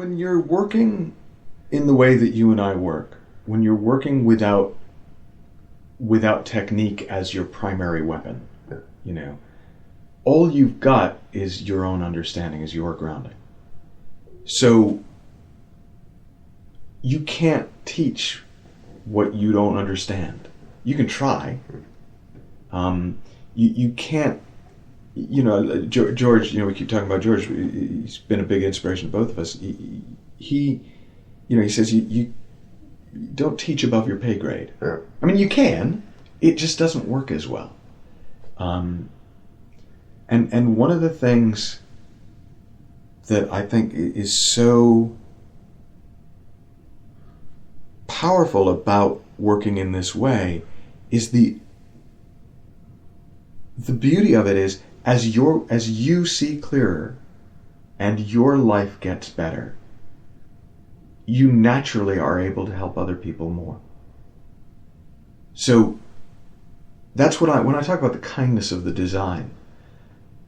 When you're working in the way that you and I work, when you're working without technique as your primary weapon, all you've got is your own understanding, is your grounding. So you can't teach what you don't understand. You can try. You can't, George, we keep talking about George. He's been a big inspiration to both of us. He says you don't teach above your pay grade. Yeah. I mean, you can. It just doesn't work as well. And one of the things that I think is so powerful about working in this way is the beauty of it is as you see clearer and your life gets better, you naturally are able to help other people more. So that's when I talk about the kindness of the design.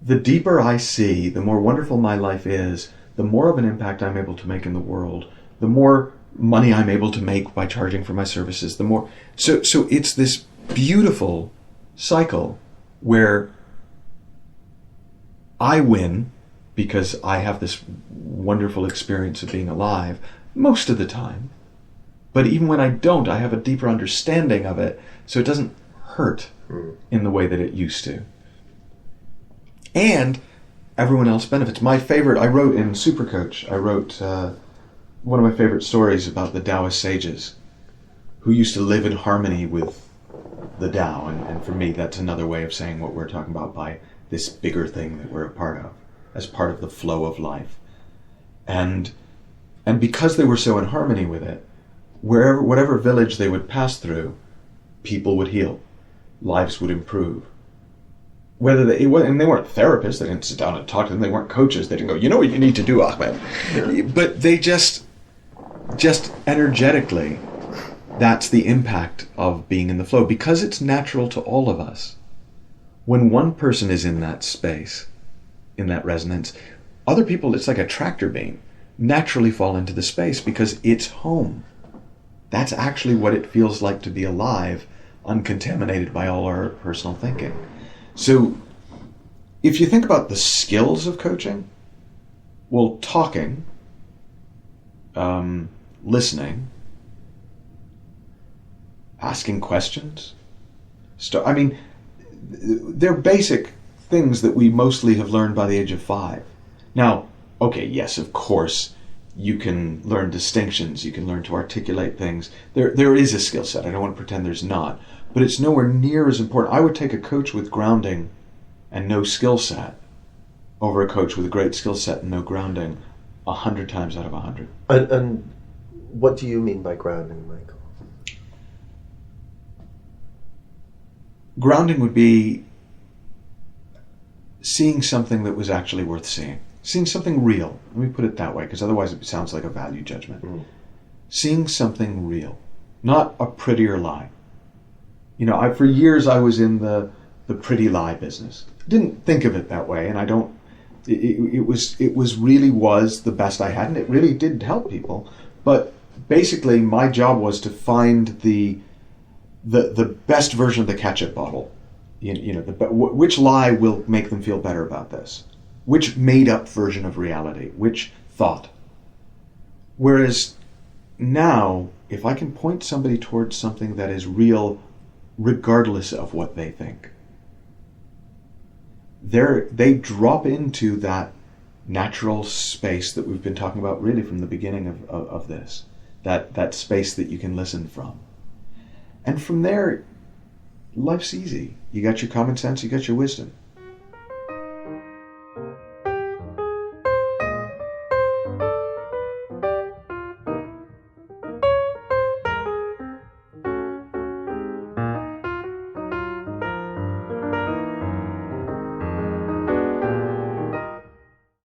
The deeper I see, the more wonderful my life is, the more of an impact I'm able to make in the world, the more money I'm able to make by charging for my services, the more. So it's this beautiful cycle where I win because I have this wonderful experience of being alive most of the time. But even when I don't, I have a deeper understanding of it, so it doesn't hurt in the way that it used to. And everyone else benefits. My favorite, I wrote in Supercoach, one of my favorite stories about the Taoist sages who used to live in harmony with the Tao. And for me, that's another way of saying what we're talking about by this bigger thing that we're a part of, as part of the flow of life. And because they were so in harmony with it, whatever village they would pass through, people would heal, lives would improve. And they weren't therapists, they didn't sit down and talk to them, they weren't coaches, they didn't go, you know what you need to do, Ahmed. Yeah. But they just energetically, that's the impact of being in the flow, because it's natural to all of us. When one person is in that space, in that resonance, other people, it's like a tractor beam, naturally fall into the space because it's home. That's actually what it feels like to be alive, uncontaminated by all our personal thinking. So if you think about the skills of coaching, well, talking, listening, asking questions, they're basic things that we mostly have learned by the age of 5. Now, okay, yes, of course, you can learn distinctions, you can learn to articulate things. There is a skill set, I don't want to pretend there's not, but it's nowhere near as important. I would take a coach with grounding and no skill set over a coach with a great skill set and no grounding 100 times out of 100. And what do you mean by grounding, Michael? Grounding would be seeing something that was actually worth seeing. Seeing something real. Let me put it that way, because otherwise it sounds like a value judgment. Seeing something real, not a prettier lie. For years I was in the pretty lie business. Didn't think of it that way, and I don't. It was the best I had, and it really did help people. But basically, my job was to find the best version of the ketchup bottle. Which lie will make them feel better about this? Which made-up version of reality? Which thought? Whereas now, if I can point somebody towards something that is real, regardless of what they think, they drop into that natural space that we've been talking about really from the beginning of this, that space that you can listen from. And from there, life's easy. You got your common sense, you got your wisdom.